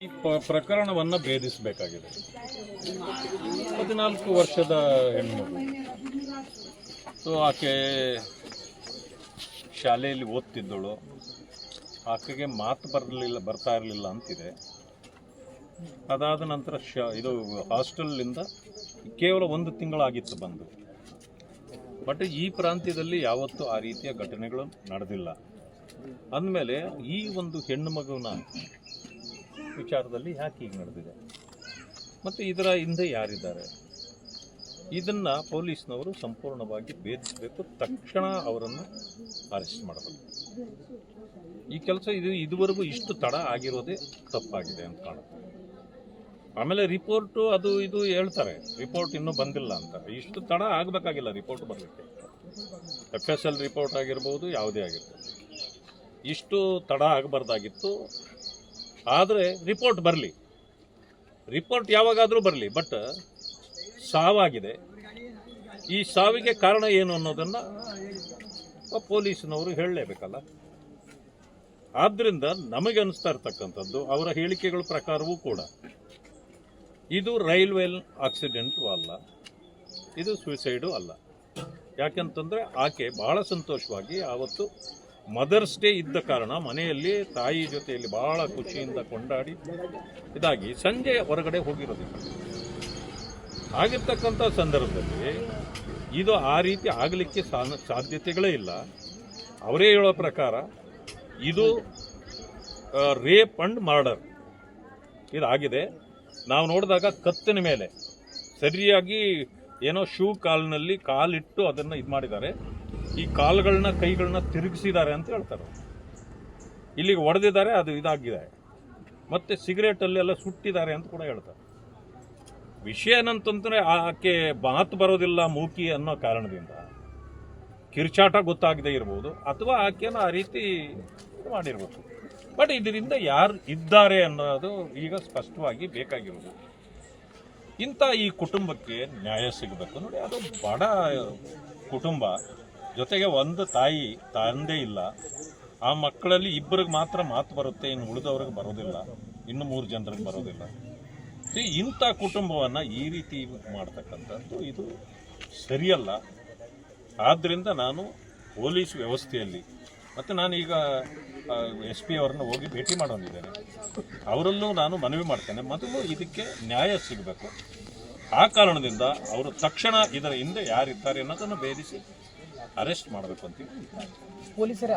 ಈ ಪ್ರಕರಣವನ್ನು ಭೇದಿಸಬೇಕಾಗಿದೆ. 14 ವರ್ಷದ ಹೆಣ್ಣುಮಗು. ಆಕೆ ಶಾಲೆಯಲ್ಲಿ ಓದ್ತಿದ್ದಳು. ಆಕೆಗೆ ಮಾತು ಬರ್ತಾ ಇರಲಿಲ್ಲ ಅಂತಿದೆ. ಅದಾದ ನಂತರ ಇದು ಹಾಸ್ಟೆಲ್ನಿಂದ ಕೇವಲ 1 ತಿಂಗಳಾಗಿತ್ತು ಬಂದು. ಬಟ್ ಈ ಪ್ರಾಂತ್ಯದಲ್ಲಿ ಯಾವತ್ತೂ ಆ ರೀತಿಯ ಘಟನೆಗಳು ನಡೆದಿಲ್ಲ. ಅಂದಮೇಲೆ ಈ ಒಂದು ಹೆಣ್ಣು ಮಗುವಿನ ವಿಚಾರದಲ್ಲಿ ಯಾಕೆ ಹೀಗೆ ನಡೆದಿದೆ ಮತ್ತು ಇದರ ಹಿಂದೆ ಯಾರಿದ್ದಾರೆ, ಇದನ್ನು ಪೊಲೀಸ್ನವರು ಸಂಪೂರ್ಣವಾಗಿ ಭೇದಿಸಬೇಕು. ತಕ್ಷಣ ಅವರನ್ನು ಅರೆಸ್ಟ್ ಮಾಡಬೇಕು. ಈ ಕೆಲಸ ಇದುವರೆಗೂ ಇಷ್ಟು ತಡ ಆಗಿರೋದೇ ತಪ್ಪಾಗಿದೆ ಅಂತ ಕಾಣುತ್ತೆ. ಆಮೇಲೆ ರಿಪೋರ್ಟು ಅದು ಇದು ಹೇಳ್ತಾರೆ, ರಿಪೋರ್ಟ್ ಇನ್ನೂ ಬಂದಿಲ್ಲ ಅಂತ. ಇಷ್ಟು ತಡ ಆಗಬೇಕಾಗಿಲ್ಲ ರಿಪೋರ್ಟ್ ಬರಲಿಕ್ಕೆ. FSL ರಿಪೋರ್ಟ್ ಆಗಿರ್ಬೋದು, ಯಾವುದೇ ಆಗಿರ್ಬೋದು, ಇಷ್ಟು ತಡ ಆಗಬಾರ್ದಾಗಿತ್ತು. ಆದರೆ ರಿಪೋರ್ಟ್ ಬರಲಿ, ರಿಪೋರ್ಟ್ ಯಾವಾಗಾದರೂ ಬರಲಿ. ಬಟ್ ಸಾವಾಗಿದೆ. ಈ ಸಾವಿಗೆ ಕಾರಣ ಏನು ಅನ್ನೋದನ್ನು ಪೊಲೀಸ್ನವರು ಹೇಳಲೇಬೇಕಲ್ಲ. ಆದ್ದರಿಂದ ನಮಗೆ ಅನಿಸ್ತಾ ಇರ್ತಕ್ಕಂಥದ್ದು, ಅವರ ಹೇಳಿಕೆಗಳ ಪ್ರಕಾರವೂ ಕೂಡ ಇದು ರೈಲ್ವೆ ಆಕ್ಸಿಡೆಂಟು ಅಲ್ಲ, ಇದು ಸುಯಿಸೈಡು ಅಲ್ಲ. ಯಾಕೆಂತಂದರೆ ಆಕೆ ಬಹಳ ಸಂತೋಷವಾಗಿ ಆವತ್ತು ಮದರ್ಸ್ ಡೇ ಇದ್ದ ಕಾರಣ ಮನೆಯಲ್ಲಿ ತಾಯಿ ಜೊತೆಯಲ್ಲಿ ಬಹಳ ಖುಷಿಯಿಂದ ಕೊಂಡಾಡಿ ಇದಾಗಿ ಸಂಜೆ ಹೊರಗಡೆ ಹೋಗಿರೋದಿಲ್ಲ. ಆಗಿರ್ತಕ್ಕಂಥ ಸಂದರ್ಭದಲ್ಲಿ ಇದು ಆ ರೀತಿ ಆಗಲಿಕ್ಕೆ ಸಾಧ್ಯತೆಗಳೇ ಇಲ್ಲ. ಅವರೇ ಹೇಳೋ ಪ್ರಕಾರ ಇದು ರೇಪ್ ಅಂಡ್ ಮರ್ಡರ್ ಇದಾಗಿದೆ. ನಾವು ನೋಡಿದಾಗ ಕತ್ತಿನ ಮೇಲೆ ಸರಿಯಾಗಿ ಏನೋ ಶೂ ಕಾಲಿನಲ್ಲಿ ಕಾಲಿಟ್ಟು ಅದನ್ನು ಇದು ಮಾಡಿದ್ದಾರೆ. ಈ ಕಾಲುಗಳನ್ನ ಕೈಗಳನ್ನ ತಿರುಗಿಸಿದ್ದಾರೆ ಅಂತ ಹೇಳ್ತಾರೆ. ಇಲ್ಲಿಗೆ ಹೊಡೆದಿದ್ದಾರೆ, ಅದು ಇದಾಗಿದೆ. ಮತ್ತು ಸಿಗರೇಟಲ್ಲೆಲ್ಲ ಸುಟ್ಟಿದ್ದಾರೆ ಅಂತ ಕೂಡ ಹೇಳ್ತಾರೆ. ವಿಷಯ ಏನಂತಂದರೆ ಆಕೆ ಮಾತು ಬರೋದಿಲ್ಲ ಮೂಕಿ ಅನ್ನೋ ಕಾರಣದಿಂದ ಕಿರ್ಚಾಟ ಗೊತ್ತಾಗದೇ ಇರ್ಬೋದು, ಅಥವಾ ಆಕೆನ ಆ ರೀತಿ ಮಾಡಿರ್ಬೋದು. ಬಟ್ ಇದರಿಂದ ಯಾರು ಇದ್ದಾರೆ ಅನ್ನೋದು ಈಗ ಸ್ಪಷ್ಟವಾಗಿ ಬೇಕಾಗಿರೋದು. ಇಂಥ ಈ ಕುಟುಂಬಕ್ಕೆ ನ್ಯಾಯ ಸಿಗಬೇಕು. ನೋಡಿ, ಅದು ಬಡ ಕುಟುಂಬ, ಜೊತೆಗೆ ಒಂದು ತಾಯಿ ತಂದೆ ಇಲ್ಲ. ಆ ಮಕ್ಕಳಲ್ಲಿ ಇಬ್ಬರಿಗೆ ಮಾತ್ರ ಮಾತು ಬರುತ್ತೆ, ಇನ್ನು ಉಳಿದವ್ರಿಗೆ ಬರೋದಿಲ್ಲ, ಇನ್ನು 3 ಜನರಿಗೆ ಬರೋದಿಲ್ಲ. ಇಂಥ ಕುಟುಂಬವನ್ನು ಈ ರೀತಿ ಮಾಡ್ತಕ್ಕಂಥದ್ದು ಇದು ಸರಿಯಲ್ಲ. ಆದ್ದರಿಂದ ನಾನು ಪೊಲೀಸ್ ವ್ಯವಸ್ಥೆಯಲ್ಲಿ ಮತ್ತು ನಾನೀಗ SP ಅವರನ್ನು ಹೋಗಿ ಭೇಟಿ ಮಾಡೋನಿದ್ದೇನೆ. ಅವರಲ್ಲೂ ನಾನು ಮನವಿ ಮಾಡ್ತೇನೆ, ಮೊದಲು ಇದಕ್ಕೆ ನ್ಯಾಯ ಸಿಗಬೇಕು. ಆ ಕಾರಣದಿಂದ ಅವರು ತಕ್ಷಣ ಇದರ ಹಿಂದೆ ಯಾರಿದ್ದಾರೆ ಅನ್ನೋದನ್ನು ಭೇದಿಸಿ ಅರೆಸ್ಟ್ ಮಾಡಬೇಕು ಅಂತೀವಿ. ಪೊಲೀಸರೇ